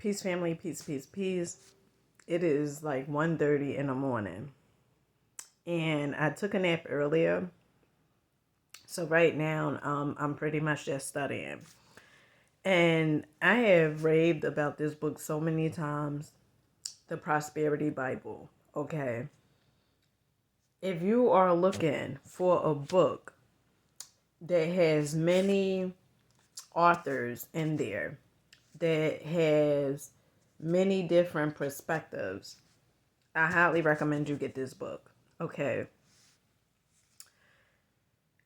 Peace, family, peace, peace, peace. It is like 1:30 in the morning, and I took a nap earlier. So right now, I'm pretty much just studying, and I have raved about this book so many times, the Prosperity Bible. Okay, if you are looking for a book that has many authors in there, that has many different perspectives, I highly recommend you get this book. Okay.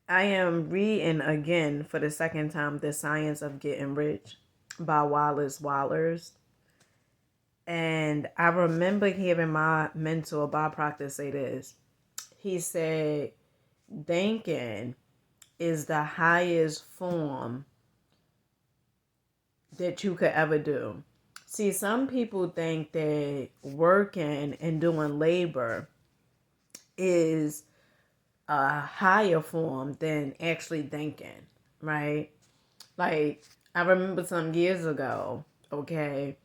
I am reading again for the second time The Science of Getting Rich by Wallace Wallers. And I remember hearing my mentor, Bob Proctor, say this. He said, thinking is the highest form that you could ever do. See, some people think that working and doing labor is a higher form than actually thinking, right? Like, I remember some years ago, okay,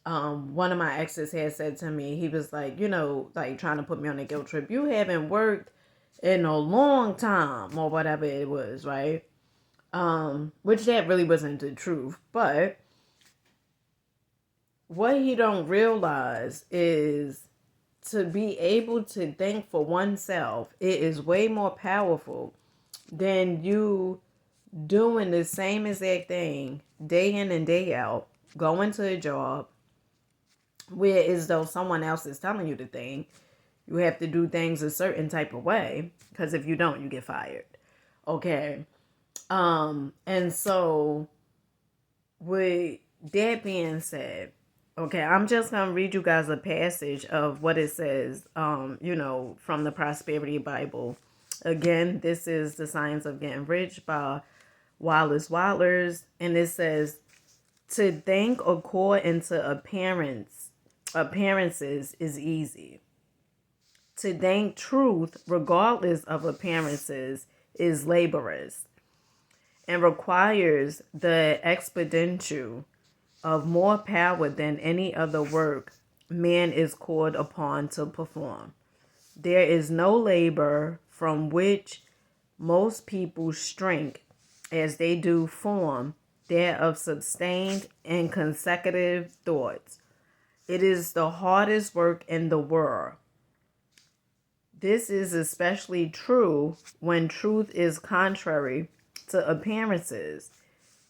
one of my exes had said to me, he was like, like trying to put me on a guilt trip. You haven't worked in a long time or whatever it was, right? Which that really wasn't the truth. But what he don't realize is to be able to think for oneself, it is way more powerful than you doing the same exact thing day in and day out, going to a job where as though someone else is telling you to think. You have to do things a certain type of way, because if you don't, you get fired. Okay. And so with that being said, okay, I'm just gonna read you guys a passage of what it says, from the Prosperity Bible. Again, this is The Science of Getting Rich by Wallace Wallers, and it says, to think according to appearances is easy. To think truth regardless of appearances is laborious and requires the expenditure of more power than any other work man is called upon to perform. There is no labor from which most people shrink as they do form that of sustained and consecutive thoughts. It is the hardest work in the world. This is especially true when truth is contrary to appearances.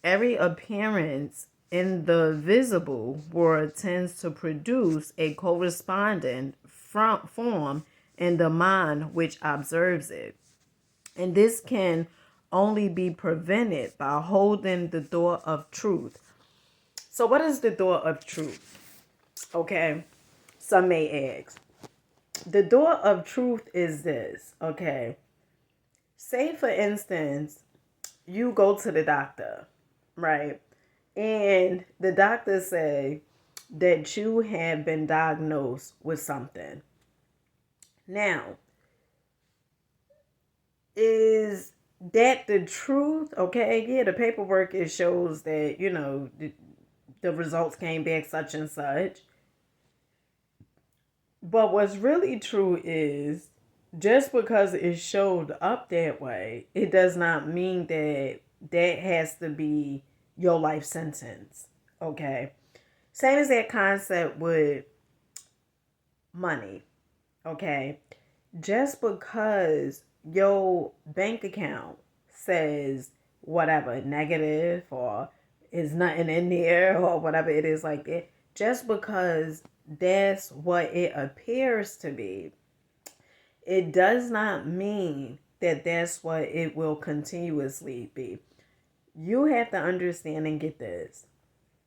Every appearance in the visible world tends to produce a corresponding form in the mind which observes it. And this can only be prevented by holding the door of truth. So what is the door of truth? Okay, some may ask. The door of truth is this, okay? Say, for instance, you go to the doctor, right? And the doctor say that you have been diagnosed with something. Now, is that the truth? Okay, yeah, the paperwork, it shows that, the results came back such and such. But what's really true is just because it showed up that way, it does not mean that that has to be your life sentence. Okay. Same as that concept with money. Okay. Just because your bank account says whatever, negative, or is nothing in there, or whatever it is like that, just because that's what it appears to be, it does not mean that that's what it will continuously be. You have to understand and get this.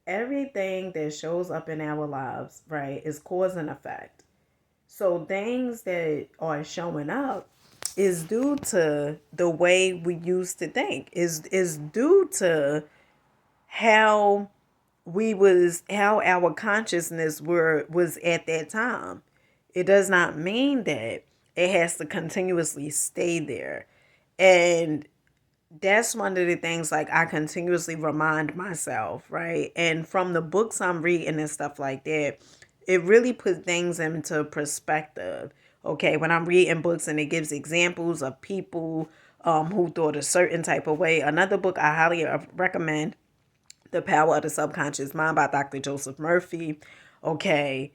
Everything that shows up in our lives, right, is cause and effect. So things that are showing up is due to the way we used to think. Is due to how how our consciousness was at that time. It does not mean that it has to continuously stay there. And that's one of the things like I continuously remind myself, right? And from the books I'm reading and stuff like that, it really puts things into perspective. Okay, when I'm reading books and it gives examples of people who thought a certain type of way. Another book I highly recommend, The Power of the Subconscious Mind by Dr. Joseph Murphy. Okay,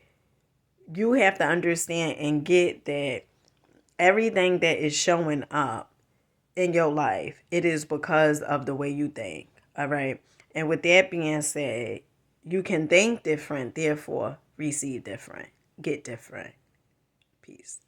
you have to understand and get that everything that is showing up in your life, it is because of the way you think. All right. And with that being said, you can think different, therefore receive different, get different. Peace.